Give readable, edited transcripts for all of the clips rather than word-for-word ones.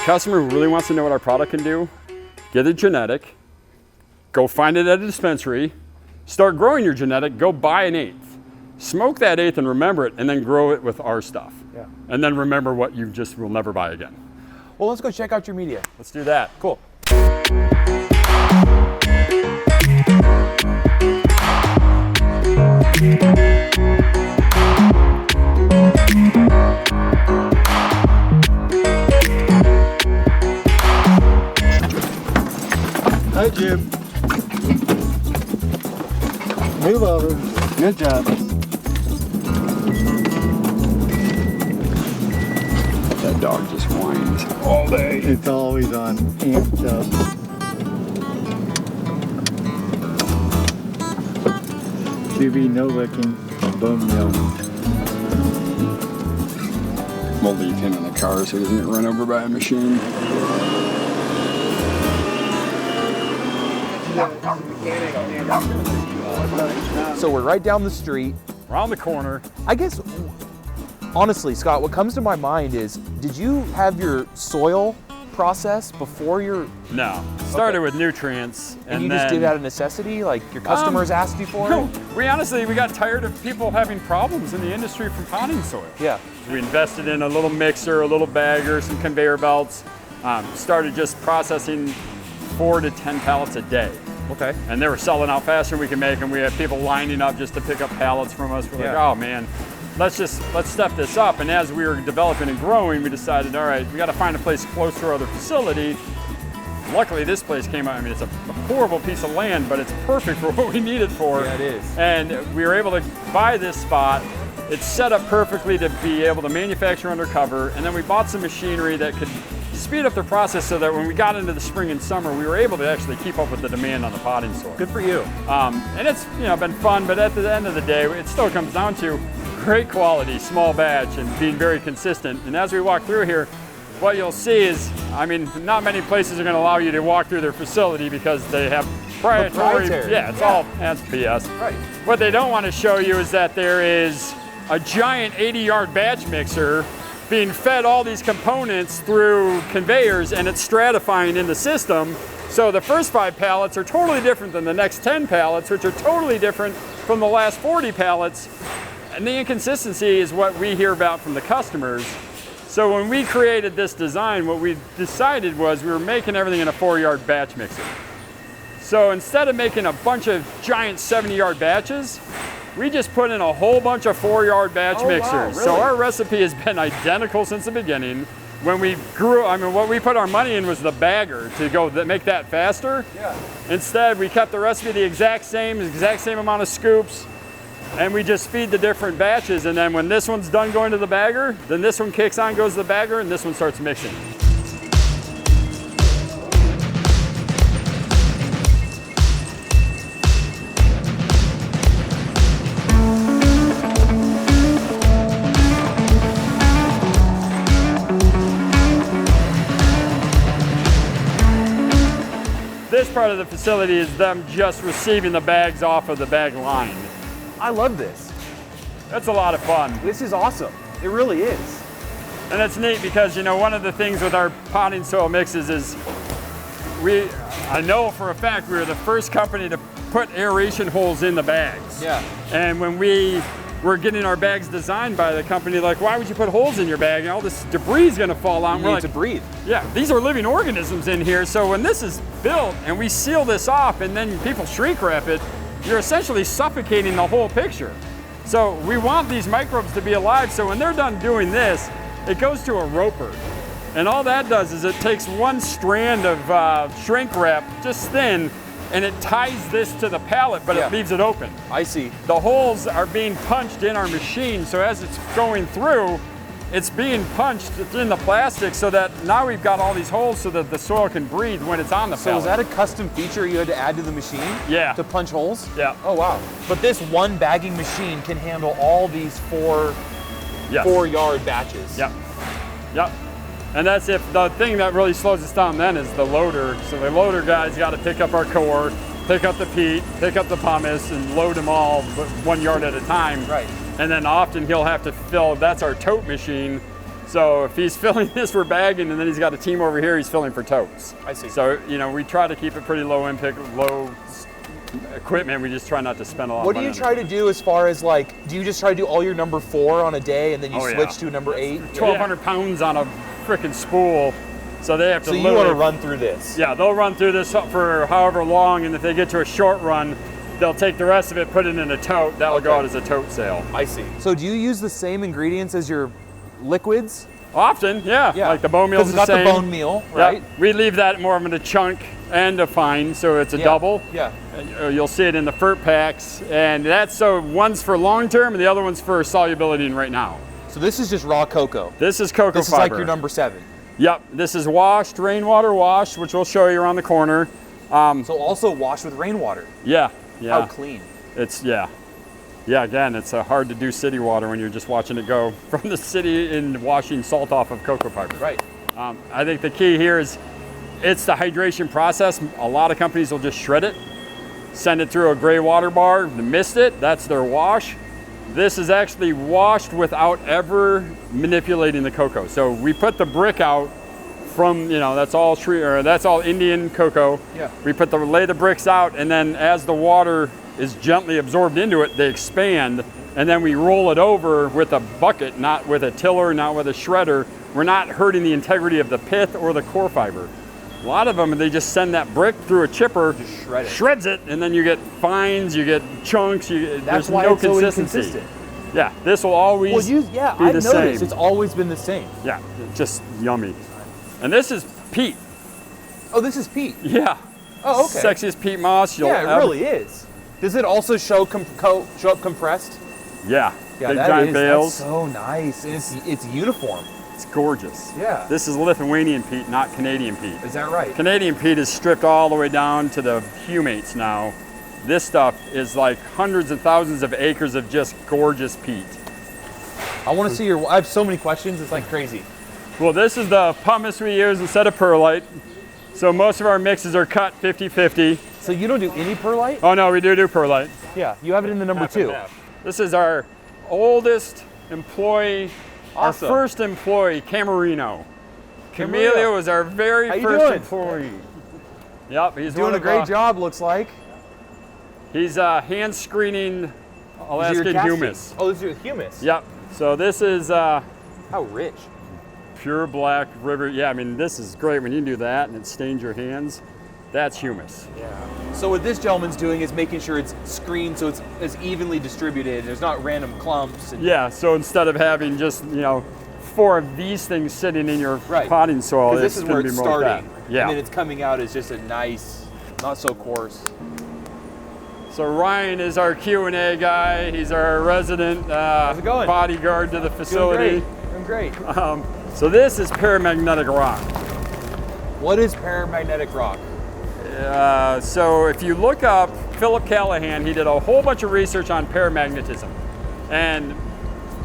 customer who really wants to know what our product can do, get a genetic, go find it at a dispensary, start growing your genetic, go buy an eighth. Smoke that eighth and remember it, and then grow it with our stuff. Yeah. And then remember what you just will never buy again. Well, let's go check out your media. Let's do that. Cool. Hi, Jim. Move over. Good job. That dog just whines all day. It's always on, amped up. QB, no licking, bone milk. We'll leave him in the car so he doesn't get run over by a machine. So we're right down the street. Around the corner. I guess, honestly, Scott, what comes to my mind is, did you have your soil process before your... No. Started with nutrients. And you just did out of necessity? Like your customers asked you for No, it? we got tired of people having problems in the industry from potting soil. Yeah. We invested in a little mixer, a little bagger, some conveyor belts. Started just processing 4 to 10 pallets a day. Okay. And they were selling out faster than we could make them. We had people lining up just to pick up pallets from us. We're like, oh man, let's step this up. And as we were developing and growing, we decided, all right, we got to find a place close to our other facility. Luckily, this place came out. I mean, it's a horrible piece of land, but it's perfect for what we need it for. Yeah, it is. And we were able to buy this spot. It's set up perfectly to be able to manufacture undercover. And then we bought some machinery that could speed up the process so that when we got into the spring and summer, we were able to actually keep up with the demand on the potting soil. Good for you. And it's been fun, but at the end of the day, it still comes down to great quality, small batch, and being very consistent. And as we walk through here, what you'll see is, I mean, not many places are going to allow you to walk through their facility because they have proprietary. Yeah, that's BS. Right. What they don't want to show you is that there is a giant 80-yard batch mixer being fed all these components through conveyors, and it's stratifying in the system. So the first 5 pallets are totally different than the next 10 pallets, which are totally different from the last 40 pallets. And the inconsistency is what we hear about from the customers. So when we created this design, what we decided was we were making everything in a 4-yard batch mixer. So instead of making a bunch of giant 70-yard batches, we just put in a whole bunch of 4-yard batch mixers. Wow, really? So our recipe has been identical since the beginning. When we grew, I mean, what we put our money in was the bagger to go make that faster. Yeah. Instead, we kept the recipe the exact same amount of scoops, and we just feed the different batches. And then when this one's done going to the bagger, then this one kicks on, goes to the bagger, and this one starts mixing. This part of the facility is them just receiving the bags off of the bag line. I love this. That's a lot of fun. This is awesome. It really is. And it's neat because, one of the things with our potting soil mixes is I know for a fact we were the first company to put aeration holes in the bags. Yeah. And when we were getting our bags designed by the company, like, why would you put holes in your bag? And all this debris is gonna fall out. You need to breathe. Yeah, these are living organisms in here. So when this is built and we seal this off and then people shrink wrap it, you're essentially suffocating the whole picture. So we want these microbes to be alive. So when they're done doing this, it goes to a roper. And all that does is it takes one strand of shrink wrap, just thin, and it ties this to the pallet, but it leaves it open. I see. The holes are being punched in our machine, so as it's going through, it's being punched in the plastic so that now we've got all these holes so that the soil can breathe when it's on the pallet. So is that a custom feature you had to add to the machine? Yeah. To punch holes? Yeah. Oh, wow. But this one bagging machine can handle all these 4-yard batches. Yep. Yep. And that's the thing that really slows us down then is the loader. So the loader guy's got to pick up our core, pick up the peat, pick up the pumice, and load them all 1 yard at a time. Right. And then often he'll have to fill, that's our tote machine. So if he's filling this for bagging, and then he's got a team over here, he's filling for totes. I see. So, you know, we try to keep it pretty low impact, low equipment. We just try not to spend a lot What of do money. you try to do as far as like, do you just try to do all your number 4 on a day and then you Oh, yeah. switch to number 8? 1,200 pounds on a freaking spool. So they have to So you literally, want to run through this? yeah, they'll run through this for however long, and if they get to a short run, they'll take the rest of it, put it in a tote. That'll go Okay. out as a tote sale. I see. So do you use the same ingredients as your liquids? Often, yeah. Yeah. Like the bone meal's Because the it's not same. the bone meal, Yeah. right? We leave that more of in a chunk and a fine, so it's a Yeah. double. Yeah. You'll see it in the FERT packs, and that's so one's for long term, and the other one's for solubility in right now. So this is just raw cocoa. This is cocoa This is fiber. like your number 7. Yep, this is washed, rainwater washed, which we'll show you around the corner. So also washed with rainwater. Yeah, yeah. How clean. It's, yeah. Yeah, again, it's hard to do city water when you're just watching it go from the city and washing salt off of cocoa fiber. Right. I think the key here is it's the hydration process. A lot of companies will just shred it, send it through a gray water bar, mist it, that's their wash. This is actually washed without ever manipulating the cocoa. So we put the brick out from, you know, that's all that's all Indian cocoa. Yeah. We lay the bricks out, and then as the water is gently absorbed into it, they expand, and then we roll it over with a bucket, not with a tiller, not with a shredder. We're not hurting the integrity of the pith or the core fiber. A lot of them, they just send that brick through a chipper, Just shred it. shreds it, and then you get fines, you get chunks, That's there's why no it's so consistency. inconsistent. Yeah, this will always Well, be I've the noticed same. it's always been the same. Yeah, just yummy. And this is peat. Oh, this is peat. Yeah. Oh, okay. Sexiest peat moss you'll Yeah, it ever. really is. Does it also show up compressed? Yeah. Yeah, Big that giant is. bales. That's so nice. It's uniform. It's gorgeous. Yeah. This is Lithuanian peat, not Canadian peat. Is that right? Canadian peat is stripped all the way down to the humates now. This stuff is like hundreds of thousands of acres of just gorgeous peat. I want to see your. I have so many questions. It's like crazy. Well, this is the pumice we use instead of perlite. So most of our mixes are cut 50-50. So you don't do any perlite? Oh no, we do perlite. Yeah. You have it in the number Half and 2. half. This is our oldest employee, Awesome. our first employee, Camarino. Camarino. Camellia was our very How you first doing? employee. Yep, he's Doing one a of, great job. Looks like. He's hand screening These are your Alaskan gas humus. feed. Oh, this is your humus. Yep. So this is How rich. pure black river. Yeah, I mean this is great when you do that and it stains your hands. That's humus. So what this gentleman's doing is making sure it's screened so it's as evenly distributed. There's not random clumps. And Yeah. So instead of having just 4 of these things sitting in your Right. potting soil, Because this it's is where gonna it's be more like starting. that. Yeah. And then it's coming out as just a nice, not so coarse. So Ryan is our Q&A guy. He's our resident it going? bodyguard to the facility. Doing great. So this is paramagnetic rock. What is paramagnetic rock? So if you look up Philip Callahan, he did a whole bunch of research on paramagnetism. And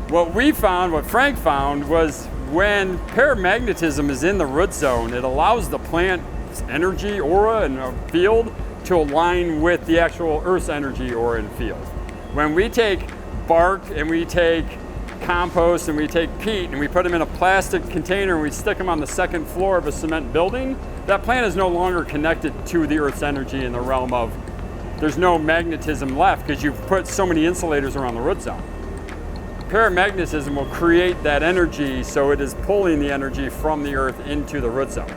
what we found, what Frank found, was when paramagnetism is in the root zone, it allows the plant's energy, aura, and field to align with the actual Earth's energy, aura, and field. When we take bark and we take compost and we take peat and we put them in a plastic container and we stick them on the second floor of a cement building, that plant is no longer connected to the Earth's energy in the realm of, there's no magnetism left because you've put so many insulators around the root zone. Paramagnetism will create that energy, so it is pulling the energy from the Earth into the root zone.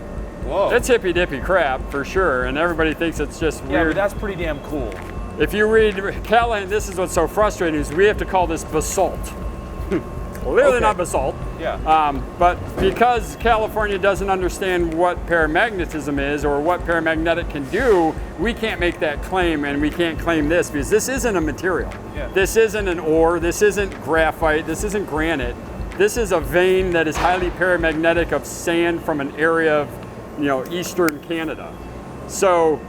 Whoa. It's hippy dippy crap for sure, and everybody thinks it's just Yeah, weird. but that's pretty damn cool. If you read Callahan, this is what's so frustrating is we have to call this basalt. Well, clearly Okay. not basalt. Yeah. But because California doesn't understand what paramagnetism is or what paramagnetic can do, we can't make that claim, and we can't claim this because this isn't a material. Yeah. This isn't an ore, this isn't graphite, this isn't granite. This is a vein that is highly paramagnetic of sand from an area of, eastern Canada. So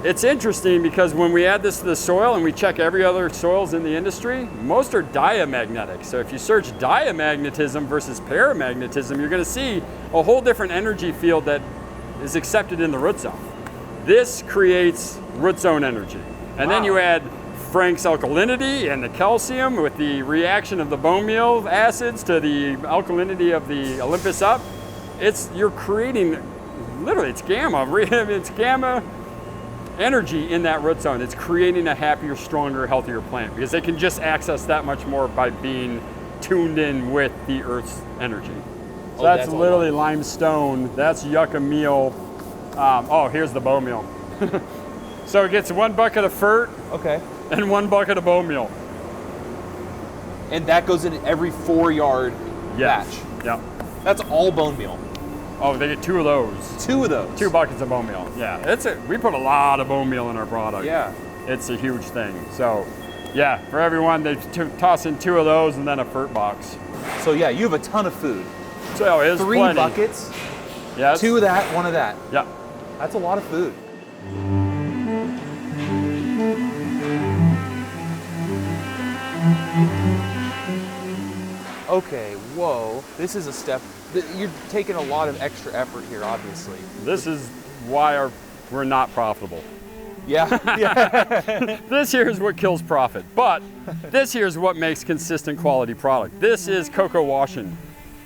it's interesting because when we add this to the soil and we check every other soils in the industry, most are diamagnetic. So if you search diamagnetism versus paramagnetism, you're going to see a whole different energy field that is accepted in the root zone. This creates root zone energy. And then Wow. you add Frank's alkalinity and the calcium with the reaction of the bone meal acids to the alkalinity of the Olympus up. You're creating, literally, it's gamma energy in that root zone. It's creating a happier, stronger, healthier plant because they can just access that much more by being tuned in with the Earth's energy. So that's literally limestone. That's yucca meal. Here's the bone meal. So it gets 1 bucket of fert and 1 bucket of bone meal. And that goes in every 4-yard batch. Yeah. That's all bone meal. Oh, they get 2 of those. 2 of those. 2 buckets of bone meal. Yeah, we put a lot of bone meal in our product. Yeah. It's a huge thing. So, yeah, for everyone, they toss in 2 of those and then a fert box. So yeah, you have a ton of food. So it's 3 plenty. buckets. Yes. 2 of that, 1 of that. Yeah. That's a lot of food. Okay, whoa. This is a step. You're taking a lot of extra effort here, obviously. This is why we're not profitable. Yeah. Yeah. This here is what kills profit, but this here is what makes consistent quality product. This is cocoa washing.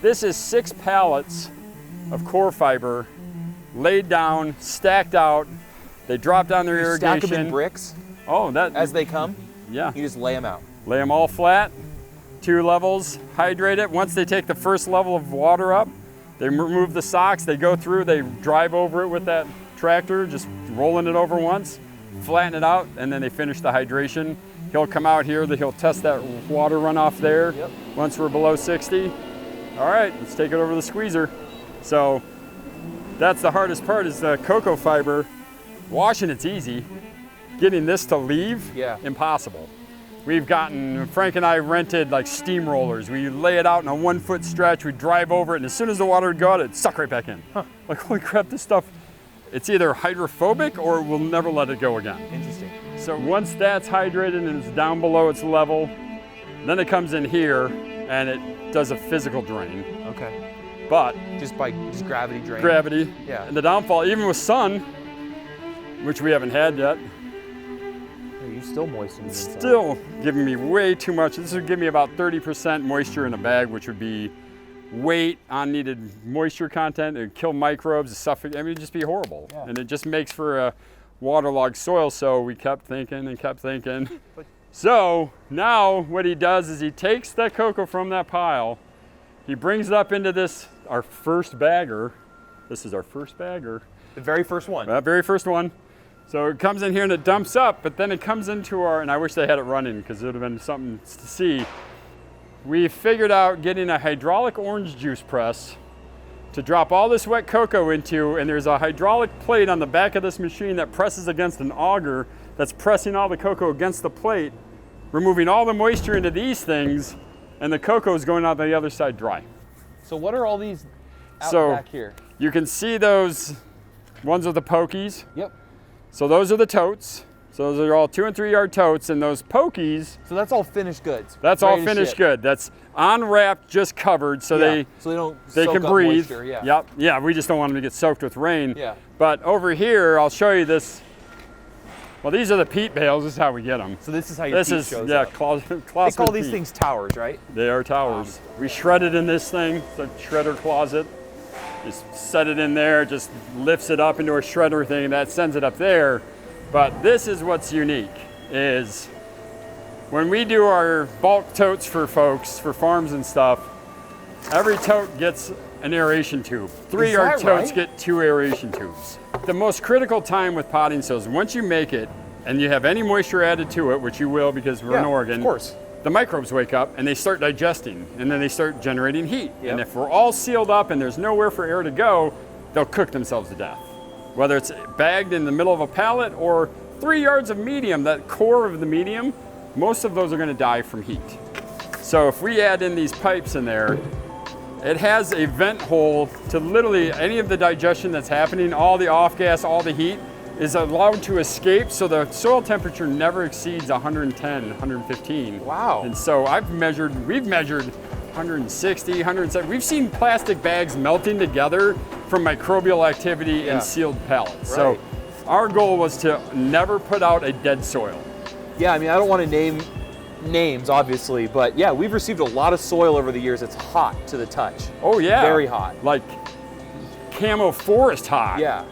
This is 6 pallets of core fiber laid down, stacked out. They drop down their irrigation. Stack them in bricks? Oh, that. As they come? Yeah. You just lay them out. Lay them all flat, 2 levels, hydrate it. Once they take the first level of water up, they remove the socks, they go through, they drive over it with that tractor, just rolling it over once, flatten it out, and then they finish the hydration. He'll come out here, he'll test that water runoff there. Yep. Once we're below 60. All right, let's take it over the squeezer. So that's the hardest part is the cocoa fiber. Washing it's easy. Getting this to leave, impossible. Frank and I rented like steamrollers. We lay it out in a 1-foot stretch, we drive over it, and as soon as the water would go out, it'd suck right back in. Huh. Like, holy crap, this stuff, it's either hydrophobic or we'll never let it go again. Interesting. So once that's hydrated and it's down below its level, then it comes in here and it does a physical drain. Okay. But just gravity drain. Gravity. Yeah. And the downfall, even with sun, which we haven't had yet. You're still moistening it. Still giving me way too much. This would give me about 30% moisture in a bag, which would be weight, unneeded moisture content. It would kill microbes, suffocate. I mean, it'd just be horrible. Yeah. And it just makes for a waterlogged soil. So we kept thinking and kept thinking. So now what he does is he takes that cocoa from that pile, he brings it up into this, our first bagger. This is our first bagger. The very first one. That very first one. So it comes in here and it dumps up, but then it comes into our, and I wish they had it running because it would have been something to see. We figured out getting a hydraulic orange juice press to drop all this wet cocoa into, and there's a hydraulic plate on the back of this machine that presses against an auger that's pressing all the cocoa against the plate, removing all the moisture into these things, and the cocoa is going out the other side dry. So what are all these out back here? You can see those ones are the pokies. Yep. So those are the totes. So those are all 2 and 3 yard totes, and those pokies. So that's all finished goods. That's all finished good. That's unwrapped, just covered, so they can breathe. Moisture, yeah. Yep. Yeah. We just don't want them to get soaked with rain. Yeah. But over here, I'll show you this. Well, these are the peat bales. This is how we get them. So this is how your peat shows up. Closet they call these things towers, right? They are towers. We shred it in this thing. It's a shredder closet. Just set it in there, just lifts it up into a shredder thing, and that sends it up there. But this is what's unique, is when we do our bulk totes for folks, for farms and stuff, every tote gets an aeration tube. 3 yard totes get 2 aeration tubes. The most critical time with potting soils, once you make it and you have any moisture added to it, which you will because we're in Oregon, of course. The microbes wake up and they start digesting, and then they start generating heat. Yep. And if we're all sealed up and there's nowhere for air to go, they'll cook themselves to death. Whether it's bagged in the middle of a pallet or 3 yards of medium, that core of the medium, most of those are gonna die from heat. So if we add in these pipes in there, it has a vent hole to literally any of the digestion that's happening, all the off gas, all the heat, is allowed to escape, so the soil temperature never exceeds 110, 115. Wow. And so we've measured 160, 170. We've seen plastic bags melting together from microbial activity in sealed pallets. Right. So our goal was to never put out a dead soil. Yeah, I mean, I don't want to name names, obviously, but yeah, we've received a lot of soil over the years. It's hot to the touch. Oh yeah. Very hot. Like camo forest hot. Yeah.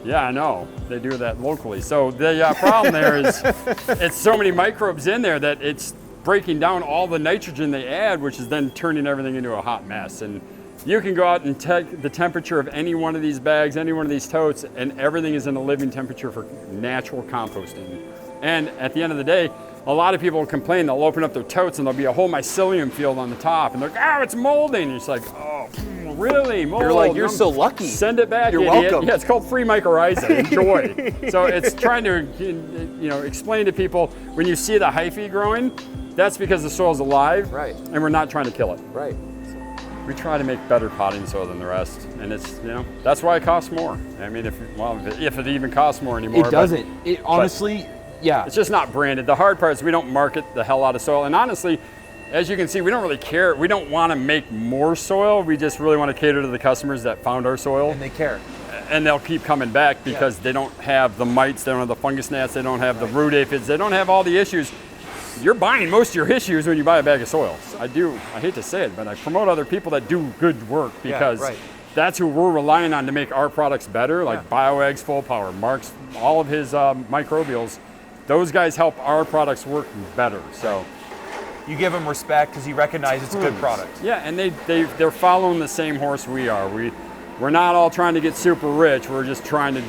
Yeah, I know. They do that locally. So the problem there is it's so many microbes in there that it's breaking down all the nitrogen they add, which is then turning everything into a hot mess. And you can go out and take the temperature of any one of these bags, any one of these totes, and everything is in a living temperature for natural composting. And at the end of the day, a lot of people complain, they'll open up their totes and there'll be a whole mycelium field on the top, and they're like, oh, it's molding. And it's like, oh, really? Mold? You're like, you're so lucky. Send it back, You're idiot. welcome. Yeah, it's called free mycorrhiza. Enjoy. So it's trying to, explain to people, when you see the hyphae growing, that's because the soil's alive, Right. and we're not trying to kill it. Right. We try to make better potting soil than the rest, and it's, that's why it costs more. I mean, if it even costs more anymore. It doesn't. It honestly, yeah. It's just not branded. The hard part is we don't market the hell out of soil, and honestly, as you can see, we don't really care. We don't want to make more soil. We just really want to cater to the customers that found our soil. And they care. And they'll keep coming back because they don't have the mites, they don't have the fungus gnats, they don't have the root aphids, they don't have all the issues. You're buying most of your issues when you buy a bag of soil. I hate to say it, but I promote other people that do good work because that's who we're relying on to make our products better, like BioEgg's Full Power, Mark's, all of his microbials. Those guys help our products work better. So You give them respect because you recognize it's a good product. yeah, and they're following the same horse we are. We're not all trying to get super rich. We're just trying to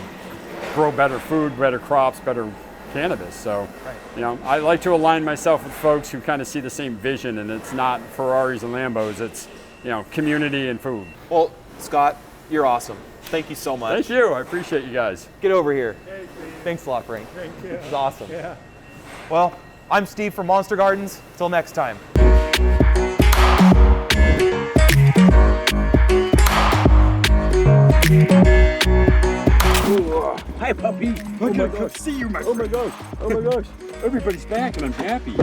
grow better food, better crops, better cannabis. So, I like to align myself with folks who kind of see the same vision, and it's not Ferraris and Lambos. It's, community and food. Well, Scott, you're awesome. Thank you so much. Thank you. I appreciate you guys. Get over here. Thanks a lot, Frank. Thank you. It was awesome. Yeah. Well, I'm Steve from Monster Gardens. Till next time. Hi, puppy. Oh my gosh, see you, my friend. Oh my gosh. Everybody's back and I'm happy.